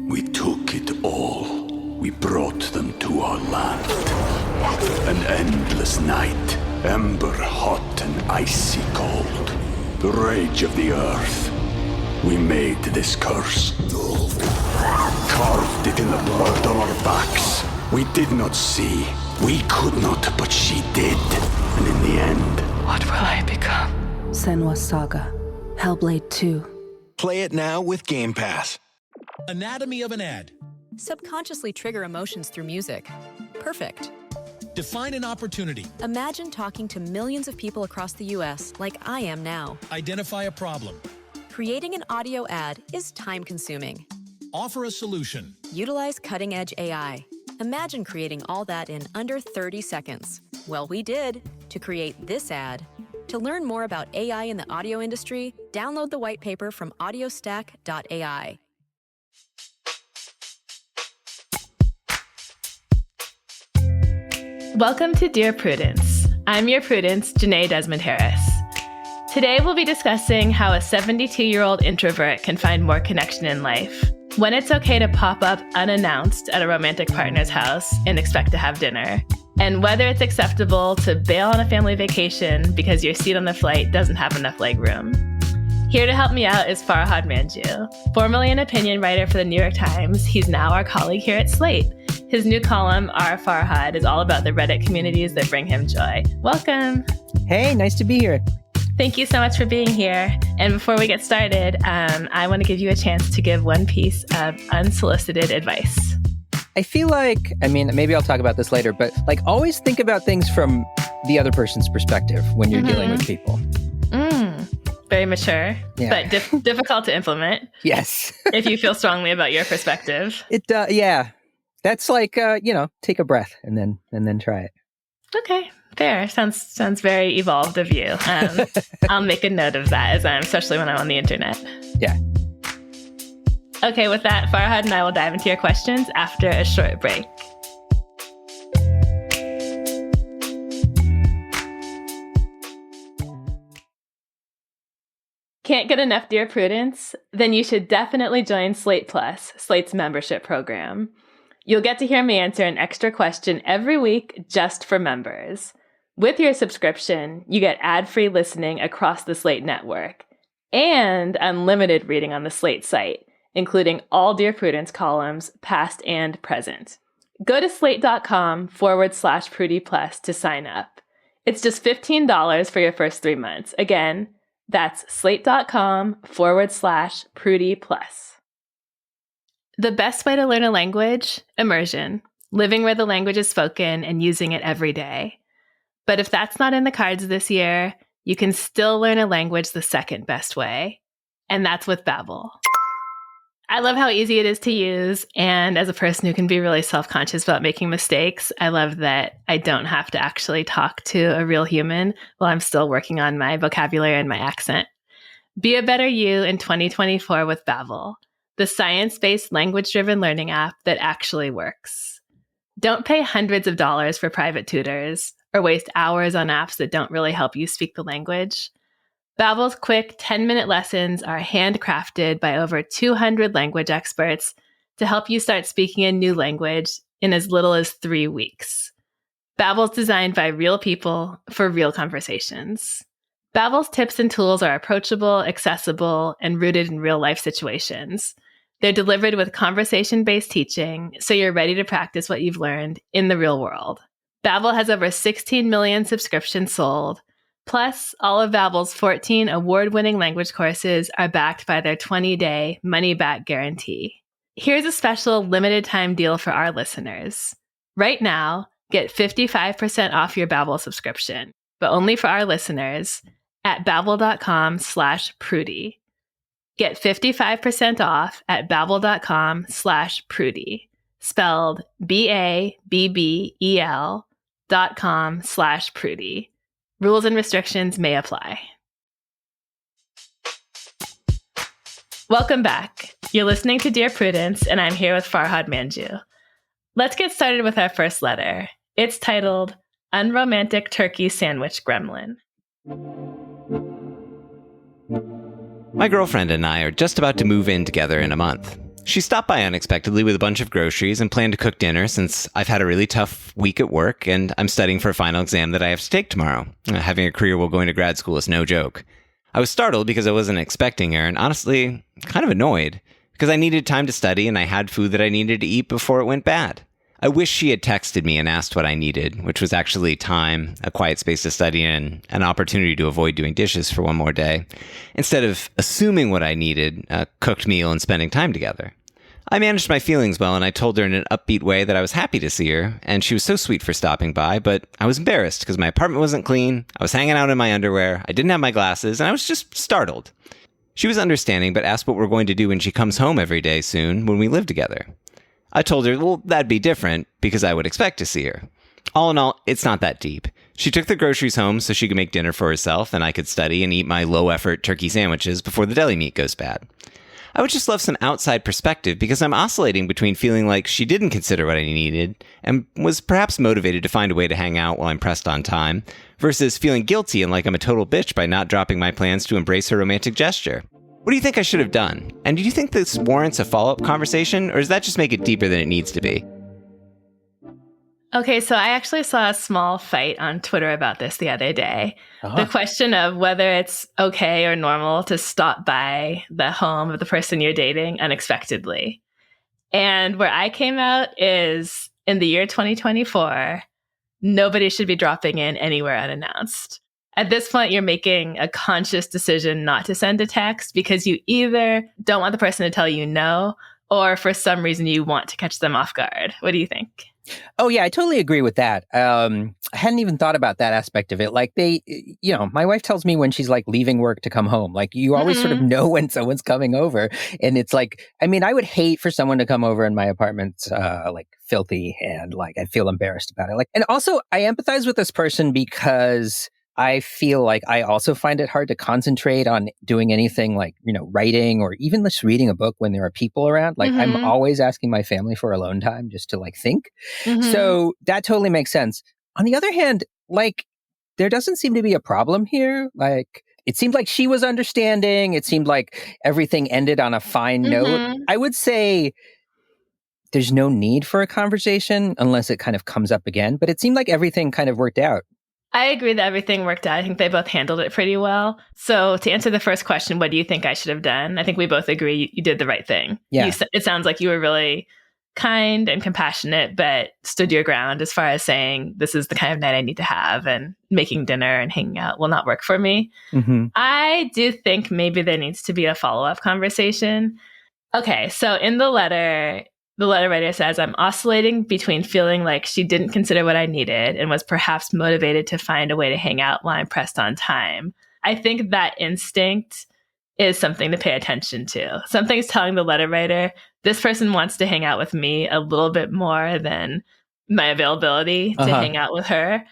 We took it all. We brought them to our land. An endless night, ember hot and icy cold. The rage of the earth. We made this curse. Carved it in the blood on our backs. We did not see. We could not, but she did. And in the end... What will I become? Senua's Saga. Hellblade 2. Play it now with Game Pass. Anatomy of an ad. Subconsciously trigger emotions through music. Perfect. Define an opportunity. Imagine talking to millions of people across the U.S. like I am now. Identify a problem. Creating an audio ad is time-consuming. Offer a solution. Utilize cutting-edge AI. Imagine creating all that in under 30 seconds. Well, we did, to create this ad. To learn more about AI in the audio industry, download the white paper from audiostack.ai. Welcome to Dear Prudence. I'm your Prudence, Jenée Desmond-Harris. Today we'll be discussing how a 72-year-old introvert can find more connection in life, when it's okay to pop up unannounced at a romantic partner's house and expect to have dinner, and whether it's acceptable to bail on a family vacation because your seat on the flight doesn't have enough legroom. Here to help me out is Farhad Manjoo. Formerly an opinion writer for the New York Times, he's now our colleague here at Slate. His new column, Our Farhad, is all about the Reddit communities that bring him joy. Welcome. Hey, nice to be here. Thank you so much for being here. And before we get started, I want to give you a chance to give one piece of unsolicited advice. I feel like, maybe I'll talk about this later, but always think about things from the other person's perspective when you're dealing with people. Very mature, yeah. But difficult to implement. Yes. If you feel strongly about your perspective. Yeah. That's take a breath and then try it. Okay, fair. Sounds very evolved of you. I'll make a note of that, especially when I'm on the internet. Yeah. Okay, with that, Farhad and I will dive into your questions after a short break. Can't get enough Dear Prudence? Then you should definitely join Slate Plus, Slate's membership program. You'll get to hear me answer an extra question every week just for members. With your subscription, you get ad-free listening across the Slate network and unlimited reading on the Slate site, including all Dear Prudence columns, past and present. Go to slate.com/Prudie Plus to sign up. It's just $15 for your first 3 months. Again, that's slate.com/Prudie Plus. The best way to learn a language? Immersion. Living where the language is spoken and using it every day. But if that's not in the cards this year, you can still learn a language the second best way. And that's with Babbel. I love how easy it is to use, and as a person who can be really self-conscious about making mistakes, I love that I don't have to actually talk to a real human while I'm still working on my vocabulary and my accent. Be a better you in 2024 with Babbel, the science-based language-driven learning app that actually works. Don't pay hundreds of dollars for private tutors or waste hours on apps that don't really help you speak the language. Babbel's quick 10-minute lessons are handcrafted by over 200 language experts to help you start speaking a new language in as little as 3 weeks. Babbel's designed by real people for real conversations. Babbel's tips and tools are approachable, accessible, and rooted in real-life situations. They're delivered with conversation-based teaching, so you're ready to practice what you've learned in the real world. Babbel has over 16 million subscriptions sold. Plus, all of Babbel's 14 award-winning language courses are backed by their 20-day money-back guarantee. Here's a special limited-time deal for our listeners. Right now, get 55% off your Babbel subscription, but only for our listeners at babbel.com/Prudie. Get 55% off at babbel.com/Prudie, spelled BABBEL.com/Prudie. Rules and restrictions may apply. Welcome back. You're listening to Dear Prudence, and I'm here with Farhad Manjoo. Let's get started with our first letter. It's titled, Unromantic Turkey Sandwich Gremlin. My girlfriend and I are just about to move in together in a month. She stopped by unexpectedly with a bunch of groceries and planned to cook dinner since I've had a really tough week at work and I'm studying for a final exam that I have to take tomorrow. Having a career while going to grad school is no joke. I was startled because I wasn't expecting her and honestly kind of annoyed because I needed time to study and I had food that I needed to eat before it went bad. I wish she had texted me and asked what I needed, which was actually time, a quiet space to study, and an opportunity to avoid doing dishes for one more day, instead of assuming what I needed, a cooked meal and spending time together. I managed my feelings well, and I told her in an upbeat way that I was happy to see her, and she was so sweet for stopping by, but I was embarrassed because my apartment wasn't clean, I was hanging out in my underwear, I didn't have my glasses, and I was just startled. She was understanding, but asked what we're going to do when she comes home every day soon when we live together. I told her, well, that'd be different because I would expect to see her. All in all, it's not that deep. She took the groceries home so she could make dinner for herself and I could study and eat my low-effort turkey sandwiches before the deli meat goes bad. I would just love some outside perspective because I'm oscillating between feeling like she didn't consider what I needed and was perhaps motivated to find a way to hang out while I'm pressed on time versus feeling guilty and like I'm a total bitch by not dropping my plans to embrace her romantic gesture. What do you think I should have done? And do you think this warrants a follow-up conversation, or does that just make it deeper than it needs to be? Okay, so I actually saw a small fight on Twitter about this the other day. The question of whether it's okay or normal to stop by the home of the person you're dating unexpectedly. And where I came out is, in the year 2024, nobody should be dropping in anywhere unannounced. At this point, you're making a conscious decision not to send a text because you either don't want the person to tell you no, or for some reason you want to catch them off guard. What do you think? Oh, yeah, I totally agree with that. I hadn't even thought about that aspect of it. Like my wife tells me when she's like leaving work to come home, like you always sort of know when someone's coming over. And it's like, I mean, I would hate for someone to come over in my apartment, like filthy and like I feel embarrassed about it. Like, and also I empathize with this person because I feel like I also find it hard to concentrate on doing anything like, writing or even just reading a book when there are people around. Like I'm always asking my family for alone time just to like think. So that totally makes sense. On the other hand, like there doesn't seem to be a problem here. Like it seemed like she was understanding. It seemed like everything ended on a fine note. I would say there's no need for a conversation unless it kind of comes up again. But it seemed like everything kind of worked out. I agree that everything worked out. I think they both handled it pretty well. So to answer the first question, what do you think I should have done? I think we both agree you did the right thing. Yeah. It sounds like you were really kind and compassionate, but stood your ground as far as saying, this is the kind of night I need to have, and making dinner and hanging out will not work for me. I do think maybe there needs to be a follow-up conversation. Okay, so in the letter writer says, I'm oscillating between feeling like she didn't consider what I needed and was perhaps motivated to find a way to hang out while I'm pressed on time. I think that instinct is something to pay attention to. Something's telling the letter writer, this person wants to hang out with me a little bit more than my availability to hang out with her.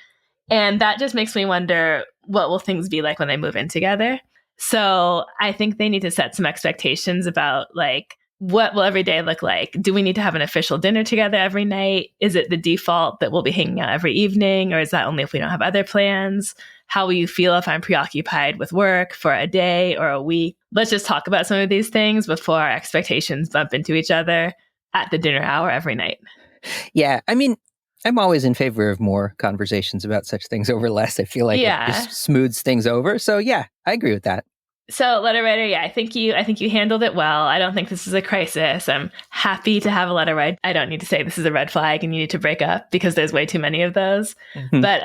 And that just makes me wonder, what will things be like when they move in together? So I think they need to set some expectations about like, what will every day look like? Do we need to have an official dinner together every night? Is it the default that we'll be hanging out every evening? Or is that only if we don't have other plans? How will you feel if I'm preoccupied with work for a day or a week? Let's just talk about some of these things before our expectations bump into each other at the dinner hour every night. Yeah, I mean, I'm always in favor of more conversations about such things over less. I feel like it just smooths things over. So yeah, I agree with that. So, letter writer, I think you handled it well. I don't think this is a crisis. I'm happy to have a letter write. I don't need to say this is a red flag and you need to break up because there's way too many of those. But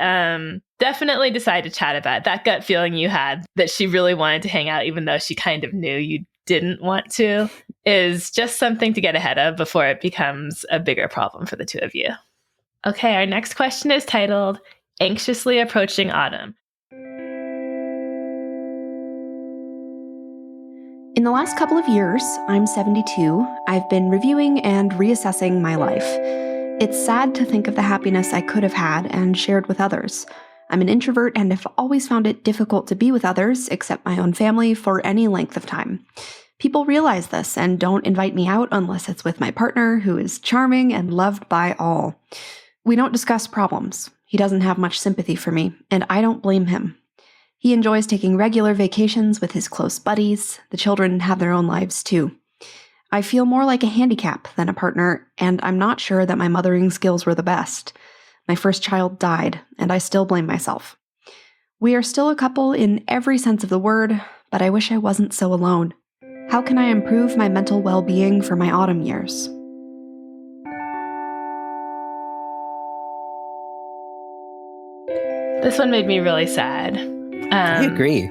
definitely decide to chat about it. That gut feeling you had that she really wanted to hang out, even though she kind of knew you didn't want to, is just something to get ahead of before it becomes a bigger problem for the two of you. Okay, our next question is titled, Anxiously Approaching Autumn. In the last couple of years, I'm 72, I've been reviewing and reassessing my life. It's sad to think of the happiness I could have had and shared with others. I'm an introvert and have always found it difficult to be with others, except my own family, for any length of time. People realize this and don't invite me out unless it's with my partner, who is charming and loved by all. We don't discuss problems. He doesn't have much sympathy for me, and I don't blame him. He enjoys taking regular vacations with his close buddies. The children have their own lives too. I feel more like a handicap than a partner, and I'm not sure that my mothering skills were the best. My first child died, and I still blame myself. We are still a couple in every sense of the word, but I wish I wasn't so alone. How can I improve my mental well-being for my autumn years? This one made me really sad. I agree.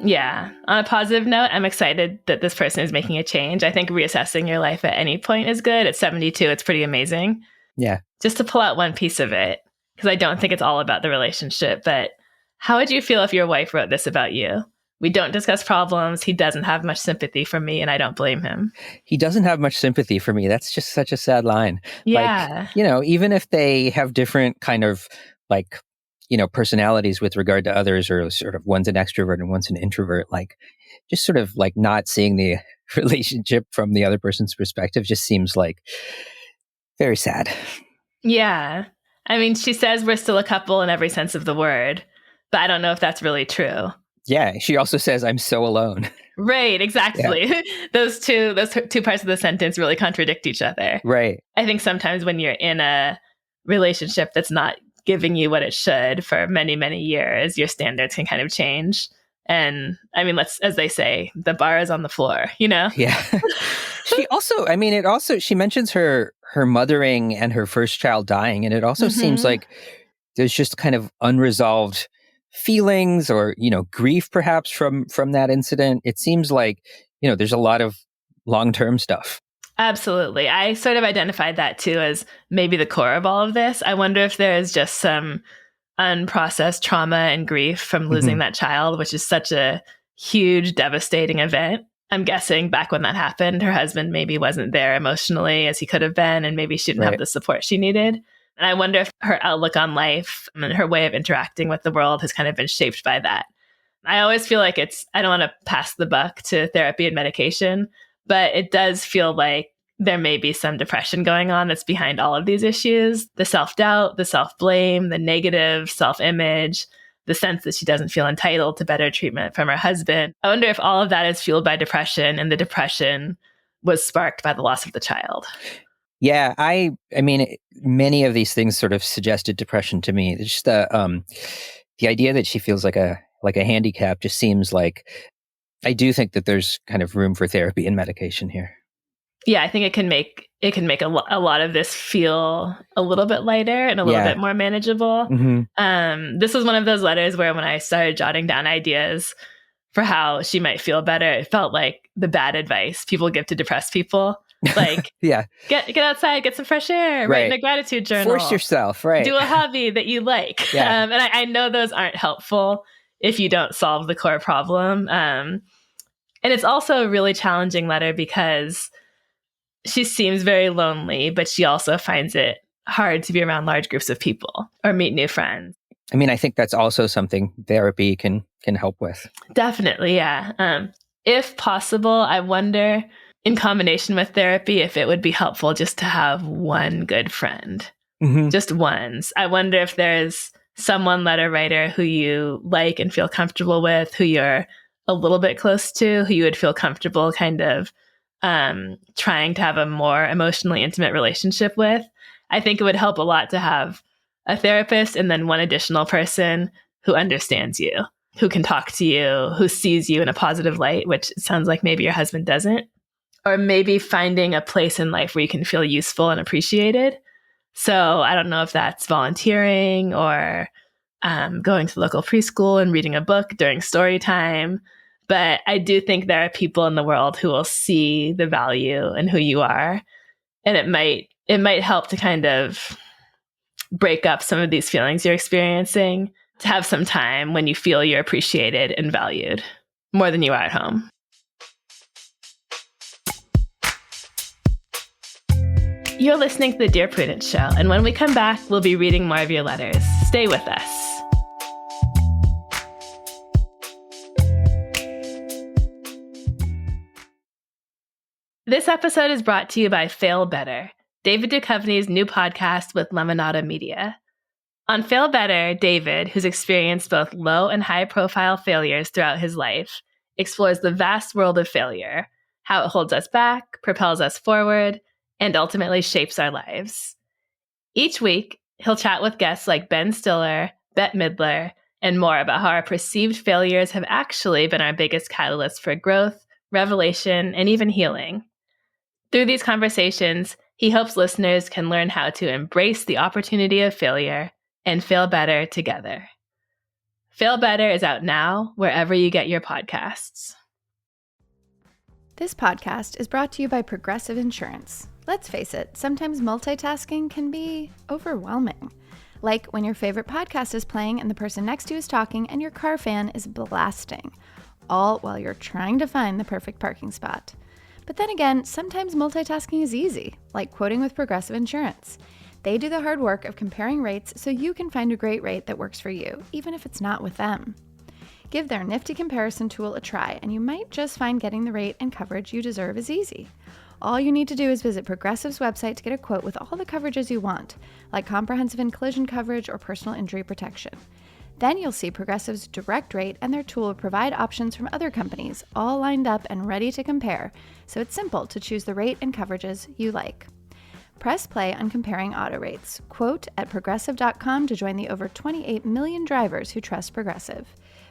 Yeah. On a positive note, I'm excited that this person is making a change. I think reassessing your life at any point is good. At 72, it's pretty amazing. Yeah. Just to pull out one piece of it, because I don't think it's all about the relationship, but how would you feel if your wife wrote this about you? We don't discuss problems. He doesn't have much sympathy for me, and I don't blame him. He doesn't have much sympathy for me. That's just such a sad line. Yeah. Like, even if they have different kind of personalities with regard to others, or sort of one's an extrovert and one's an introvert, like just sort of like not seeing the relationship from the other person's perspective just seems like very sad. Yeah. I mean, she says we're still a couple in every sense of the word, but I don't know if that's really true. Yeah. She also says, I'm so alone. Right. Exactly. Yeah. Those two parts of the sentence really contradict each other. Right. I think sometimes when you're in a relationship that's not giving you what it should for many, many years, your standards can kind of change. And I mean, as they say, the bar is on the floor, Yeah. She also, she mentions her mothering and her first child dying. And it also seems like there's just kind of unresolved feelings or, grief perhaps from that incident. It seems like, there's a lot of long-term stuff. Absolutely. I sort of identified that too as maybe the core of all of this. I wonder if there is just some unprocessed trauma and grief from losing that child, which is such a huge, devastating event. I'm guessing back when that happened, her husband maybe wasn't there emotionally as he could have been, and maybe she didn't have the support she needed. And I wonder if her outlook on life and her way of interacting with the world has kind of been shaped by that. I always feel like I don't want to pass the buck to therapy and medication, but it does feel like there may be some depression going on that's behind all of these issues. The self-doubt, the self-blame, the negative self-image, the sense that she doesn't feel entitled to better treatment from her husband. I wonder if all of that is fueled by depression, and the depression was sparked by the loss of the child. Yeah, I mean, many of these things sort of suggested depression to me. It's just the idea that she feels like a handicap just seems like, I do think that there's kind of room for therapy and medication here. Yeah, I think it can make a lot of this feel a little bit lighter and a little bit more manageable. This was one of those letters where when I started jotting down ideas for how she might feel better, it felt like the bad advice people give to depressed people. Like, get outside, get some fresh air, write in a gratitude journal. Force yourself, right. Do a hobby that you like. Yeah. And I know those aren't helpful if you don't solve the core problem. And it's also a really challenging letter because she seems very lonely, but she also finds it hard to be around large groups of people or meet new friends. I mean, I think that's also something therapy can help with. Definitely, yeah. If possible, I wonder, in combination with therapy, if it would be helpful just to have one good friend. Just once. I wonder if there's someone letter writer who you like and feel comfortable with, who you're a little bit close to, who you would feel comfortable kind of trying to have a more emotionally intimate relationship with. I think it would help a lot to have a therapist and then one additional person who understands you, who can talk to you, who sees you in a positive light, which it sounds like maybe your husband doesn't. Or maybe finding a place in life where you can feel useful and appreciated. So I don't know if that's volunteering or going to local preschool and reading a book during story time. But I do think there are people in the world who will see the value in who you are. And it might help to kind of break up some of these feelings you're experiencing, to have some time when you feel you're appreciated and valued more than you are at home. You're listening to The Dear Prudence Show, and when we come back, we'll be reading more of your letters. Stay with us. This episode is brought to you by Fail Better, David Duchovny's new podcast with Lemonada Media. On Fail Better, David, who's experienced both low and high-profile failures throughout his life, explores the vast world of failure how it holds us back, propels us forward, and ultimately shapes our lives. Each week, he'll chat with guests like Ben Stiller, Bette Midler, and more about how our perceived failures have actually been our biggest catalyst for growth, revelation, and even healing. Through these conversations, he hopes listeners can learn how to embrace the opportunity of failure and fail better together. Fail Better is out now, wherever you get your podcasts. This podcast is brought to you by Progressive Insurance. Let's face it, sometimes multitasking can be overwhelming. Like when your favorite podcast is playing and the person next to you is talking and your car fan is blasting, all while you're trying to find the perfect parking spot. But then again, sometimes multitasking is easy, like quoting with Progressive Insurance. They do the hard work of comparing rates so you can find a great rate that works for you, even if it's not with them. Give their nifty comparison tool a try, and you might just find getting the rate and coverage you deserve is easy. All you need to do is visit Progressive's website to get a quote with all the coverages you want, like comprehensive and collision coverage or personal injury protection. Then you'll see Progressive's direct rate, and their tool will provide options from other companies, all lined up and ready to compare, so it's simple to choose the rate and coverages you like. Press play on comparing auto rates. Quote at progressive.com to join the over 28 million drivers who trust Progressive.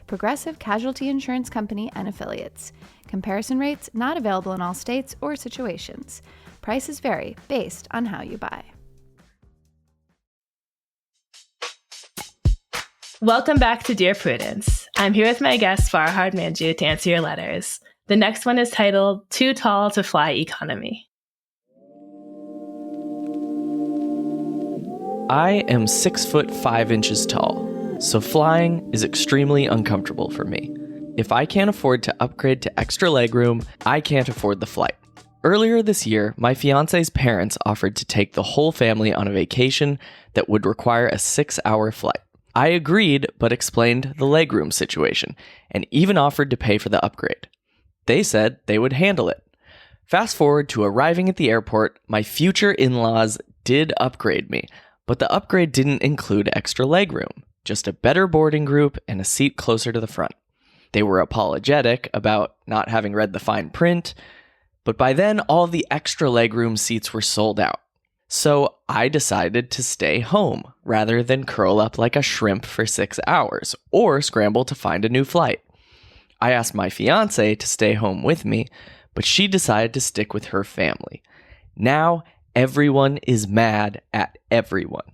Progressive Casualty Insurance Company and Affiliates. Comparison rates not available in all states or situations. Prices vary based on how you buy. Welcome back to Dear Prudence. I'm here with my guest, Farhad Manjoo, to answer your letters. The next one is titled Too Tall to Fly Economy. I am 6'5" tall, so flying is extremely uncomfortable for me. If I can't afford to upgrade to extra legroom, I can't afford the flight. Earlier this year, my fiance's parents offered to take the whole family on a vacation that would require a 6-hour flight. I agreed, but explained the legroom situation, and even offered to pay for the upgrade. They said they would handle it. Fast forward to arriving at the airport, my future in-laws did upgrade me, but the upgrade didn't include extra legroom, just a better boarding group and a seat closer to the front. They were apologetic about not having read the fine print, but by then all the extra legroom seats were sold out. So I decided to stay home rather than curl up like a shrimp for 6 hours or scramble to find a new flight. I asked my fiance to stay home with me, but she decided to stick with her family. Now everyone is mad at everyone.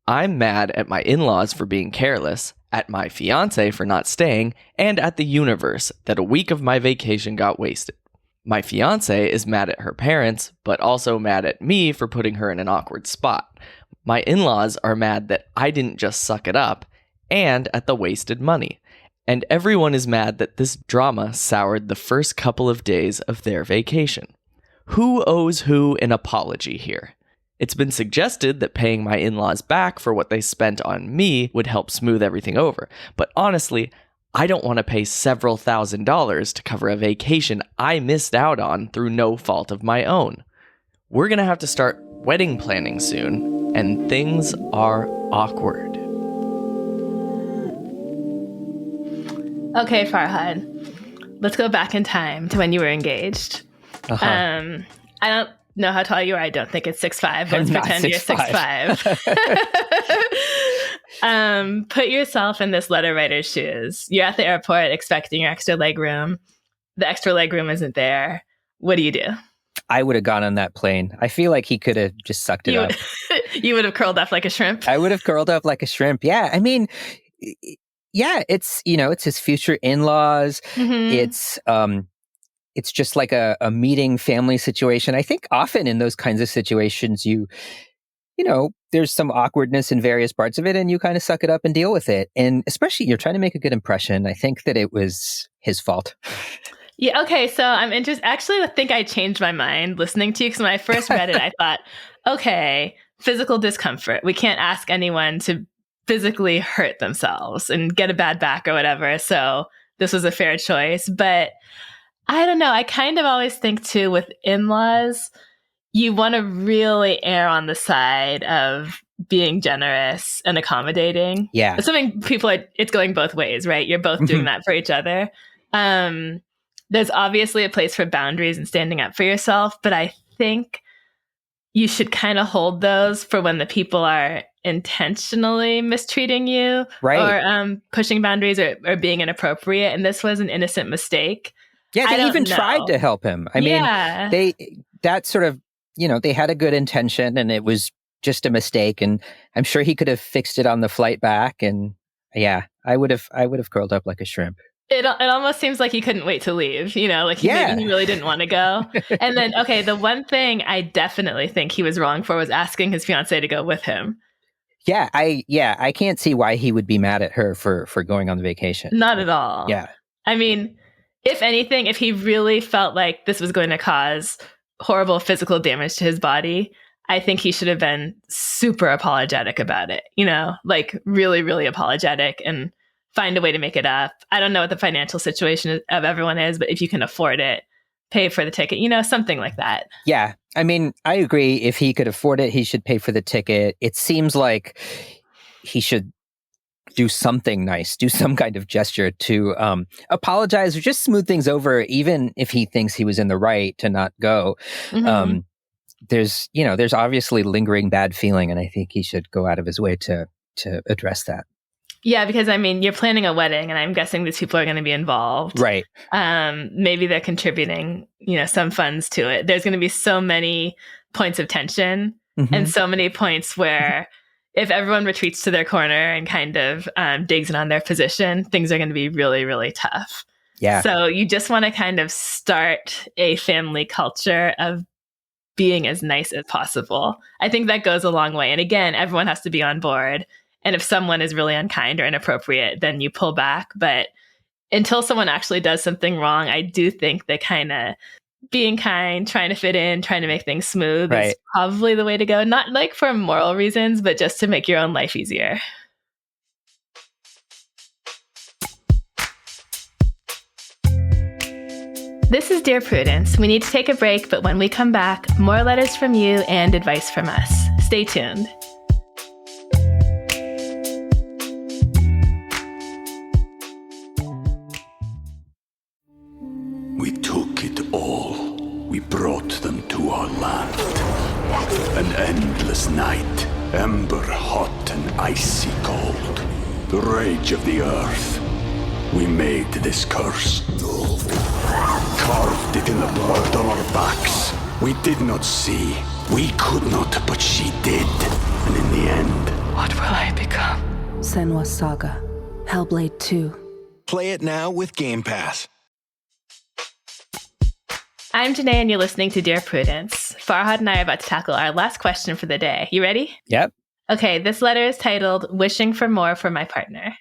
I'm mad at my in-laws for being careless, at my fiance for not staying, and at the universe that a week of my vacation got wasted. My fiance is mad at her parents, but also mad at me for putting her in an awkward spot. My in-laws are mad that I didn't just suck it up, and at the wasted money. And everyone is mad that this drama soured the first couple of days of their vacation. Who owes who an apology here? It's been suggested that paying my in-laws back for what they spent on me would help smooth everything over, but honestly, I don't want to pay several $1,000s to cover a vacation I missed out on through no fault of my own. We're going to have to start wedding planning soon, and things are awkward. Okay, Farhad, let's go back in time to when you were engaged. I don't know how tall you are. I don't think it's 6'5", but let's pretend you're 6'5". Put yourself in this letter writer's shoes. You're at the airport expecting your extra legroom. The extra legroom isn't there. What do you do? I would have gone on that plane. I feel like he could have just sucked it up. You would have curled up like a shrimp? I would have curled up like a shrimp. Yeah. I mean, yeah, it's his future in-laws. Mm-hmm. It's just like a meeting family situation. I think often in those kinds of situations, there's some awkwardness in various parts of it and you kind of suck it up and deal with it. And especially you're trying to make a good impression. I think that it was his fault. Yeah. Okay. So I'm interested. Actually, I think I changed my mind listening to you because when I first read it, I thought, okay, physical discomfort. We can't ask anyone to physically hurt themselves and get a bad back or whatever. So this was a fair choice. But I don't know. I kind of always think too with in-laws, you want to really err on the side of being generous and accommodating. Yeah. Assuming it's going both ways, right? You're both doing that for each other. there's obviously a place for boundaries and standing up for yourself, but I think you should kind of hold those for when the people are intentionally mistreating you, right, or pushing boundaries, or being inappropriate. And this was an innocent mistake. Yeah, they even tried to help him. I mean, that sort of, they had a good intention and it was just a mistake. And I'm sure he could have fixed it on the flight back. And yeah, I would have curled up like a shrimp. It almost seems like he couldn't wait to leave, like maybe he really didn't want to go. And then, okay, the one thing I definitely think he was wrong for was asking his fiancée to go with him. Yeah, I can't see why he would be mad at her for going on the vacation. Not at all. Yeah. I mean, if anything, if he really felt like this was going to cause horrible physical damage to his body, I think he should have been super apologetic about it, like really, really apologetic and find a way to make it up. I don't know what the financial situation of everyone is, but if you can afford it, pay for the ticket, something like that. Yeah. I mean, I agree. If he could afford it, he should pay for the ticket. It seems like he should do something nice, do some kind of gesture to apologize or just smooth things over, even if he thinks he was in the right to not go. Mm-hmm. There's obviously lingering bad feeling, and I think he should go out of his way to address that. Yeah, because I mean, you're planning a wedding, and I'm guessing these people are going to be involved. Right. Maybe they're contributing, some funds to it. There's going to be so many points of tension, mm-hmm. and so many points where if everyone retreats to their corner and kind of digs in on their position, things are going to be really, really tough. Yeah. So you just want to kind of start a family culture of being as nice as possible. I think that goes a long way. And again, everyone has to be on board. And if someone is really unkind or inappropriate, then you pull back. But until someone actually does something wrong, I do think that kind of being kind, trying to fit in, trying to make things smooth is probably the way to go. Not like for moral reasons, but just to make your own life easier. This is Dear Prudence. We need to take a break, but when we come back, more letters from you and advice from us. Stay tuned. We took it all. We brought them to our land. An endless night, ember hot and icy cold. The rage of the earth. We made this curse. Carved it in the blood on our backs. We did not see. We could not, but she did. And in the end, what will I become? Senua's Saga. Hellblade 2. Play it now with Game Pass. I'm Jenée, and you're listening to Dear Prudence. Farhad and I are about to tackle our last question for the day. You ready? Yep. Okay, this letter is titled, Wishing for More for My Partner.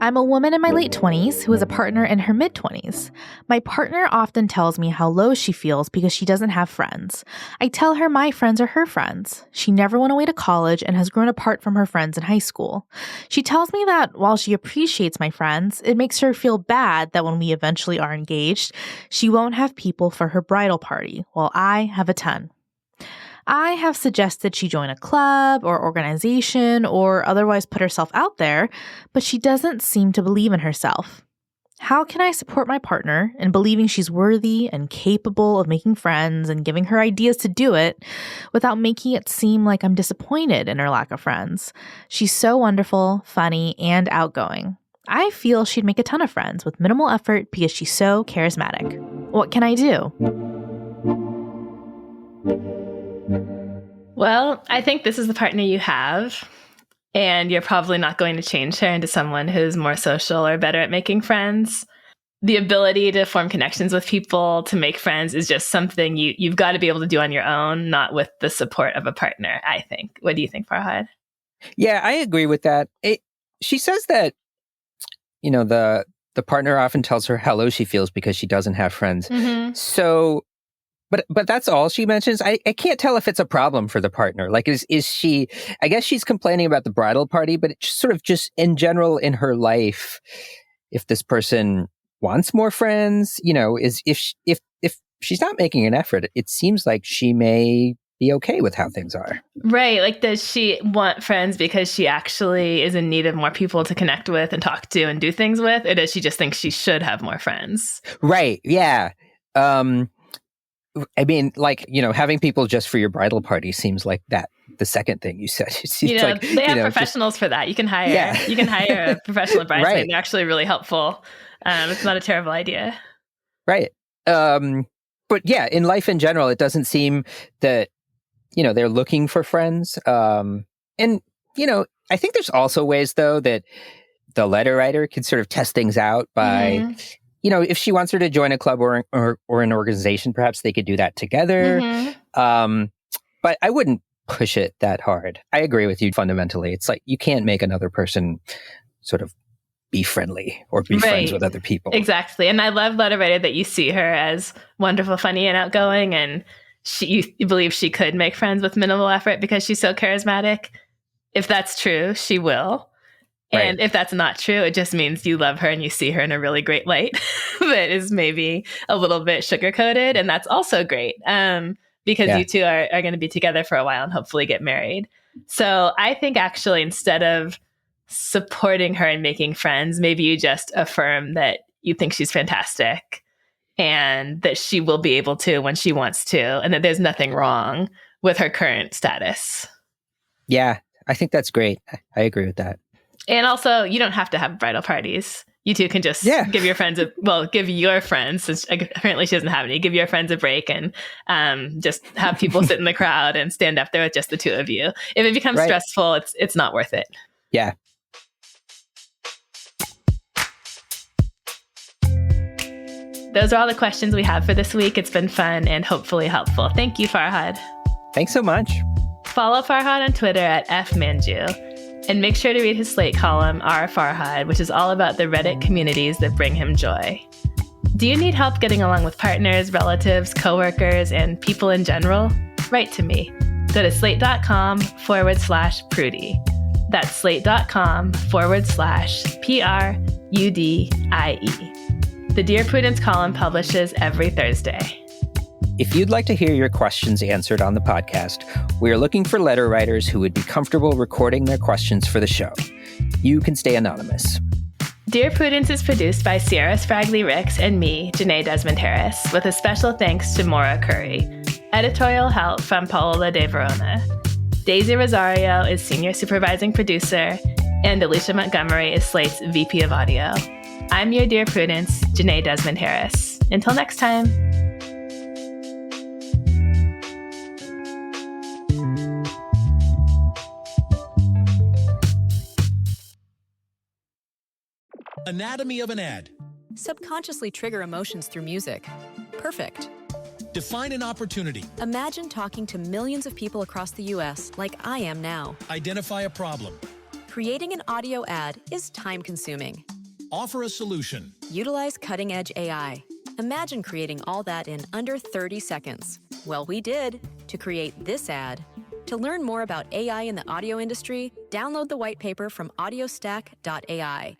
I'm a woman in my late 20s who has a partner in her mid-20s. My partner often tells me how low she feels because she doesn't have friends. I tell her my friends are her friends. She never went away to college and has grown apart from her friends in high school. She tells me that while she appreciates my friends, it makes her feel bad that when we eventually are engaged, she won't have people for her bridal party, while I have a ton. I have suggested she join a club or organization or otherwise put herself out there, but she doesn't seem to believe in herself. How can I support my partner in believing she's worthy and capable of making friends and giving her ideas to do it without making it seem like I'm disappointed in her lack of friends? She's so wonderful, funny, and outgoing. I feel she'd make a ton of friends with minimal effort because she's so charismatic. What can I do? Well, I think this is the partner you have, and you're probably not going to change her into someone who's more social or better at making friends. The ability to form connections with people, to make friends, is just something you've got to be able to do on your own, not with the support of a partner, I think. What do you think, Farhad? Yeah, I agree with that. She says that, the partner often tells her how low she feels because she doesn't have friends. Mm-hmm. So... But that's all she mentions. I can't tell if it's a problem for the partner. Like, is she, I guess she's complaining about the bridal party, but it's sort of just in general in her life, if this person wants more friends, if she's not making an effort, it seems like she may be okay with how things are. Right. Like, does she want friends because she actually is in need of more people to connect with and talk to and do things with? Or does she just think she should have more friends? Right. Yeah. I mean, like, having people just for your bridal party seems like the second thing you said. They have professionals for that. You can hire a professional bridesmaid. Right. They're actually really helpful. It's not a terrible idea. Right. But yeah, in life in general, it doesn't seem that, they're looking for friends. And, I think there's also ways, though, that the letter writer can sort of test things out by, if she wants her to join a club or an organization, perhaps they could do that together. But I wouldn't push it that hard. I agree with you fundamentally. It's like you can't make another person sort of be friendly or be friends with other people. Exactly. And I love letter writer that you see her as wonderful, funny, and outgoing, and you believe she could make friends with minimal effort because she's so charismatic. If that's true, she will. Right. And if that's not true, it just means you love her and you see her in a really great light that is maybe a little bit sugar-coated. And that's also great because you two are going to be together for a while and hopefully get married. So I think actually instead of supporting her and making friends, maybe you just affirm that you think she's fantastic and that she will be able to when she wants to, and that there's nothing wrong with her current status. Yeah, I think that's great. I agree with that. And also, you don't have to have bridal parties. You two can just give your friends give your friends, since apparently she doesn't have any, give your friends a break and just have people sit in the crowd and stand up there with just the two of you. If it becomes stressful, it's not worth it. Yeah. Those are all the questions we have for this week. It's been fun and hopefully helpful. Thank you, Farhad. Thanks so much. Follow Farhad on Twitter at @FManjoo. And make sure to read his Slate column, Our Farhad, which is all about the Reddit communities that bring him joy. Do you need help getting along with partners, relatives, coworkers, and people in general? Write to me. Go to slate.com/Prudie. That's slate.com/PRUDIE. The Dear Prudence column publishes every Thursday. If you'd like to hear your questions answered on the podcast, we are looking for letter writers who would be comfortable recording their questions for the show. You can stay anonymous. Dear Prudence is produced by Se'era Spragley Ricks and me, Jenée Desmond-Harris, with a special thanks to Maura Currie. Editorial help from Paola De Verona. Daisy Rosario is senior supervising producer, and Alicia Montgomery is Slate's VP of audio. I'm your Dear Prudence, Jenée Desmond-Harris. Until next time. Anatomy of an ad. Subconsciously trigger emotions through music. Perfect. Define an opportunity. Imagine talking to millions of people across the U.S. like I am now. Identify a problem. Creating an audio ad is time-consuming. Offer a solution. Utilize cutting-edge AI. Imagine creating all that in under 30 seconds. Well, we did to create this ad. To learn more about AI in the audio industry, download the white paper from audiostack.ai.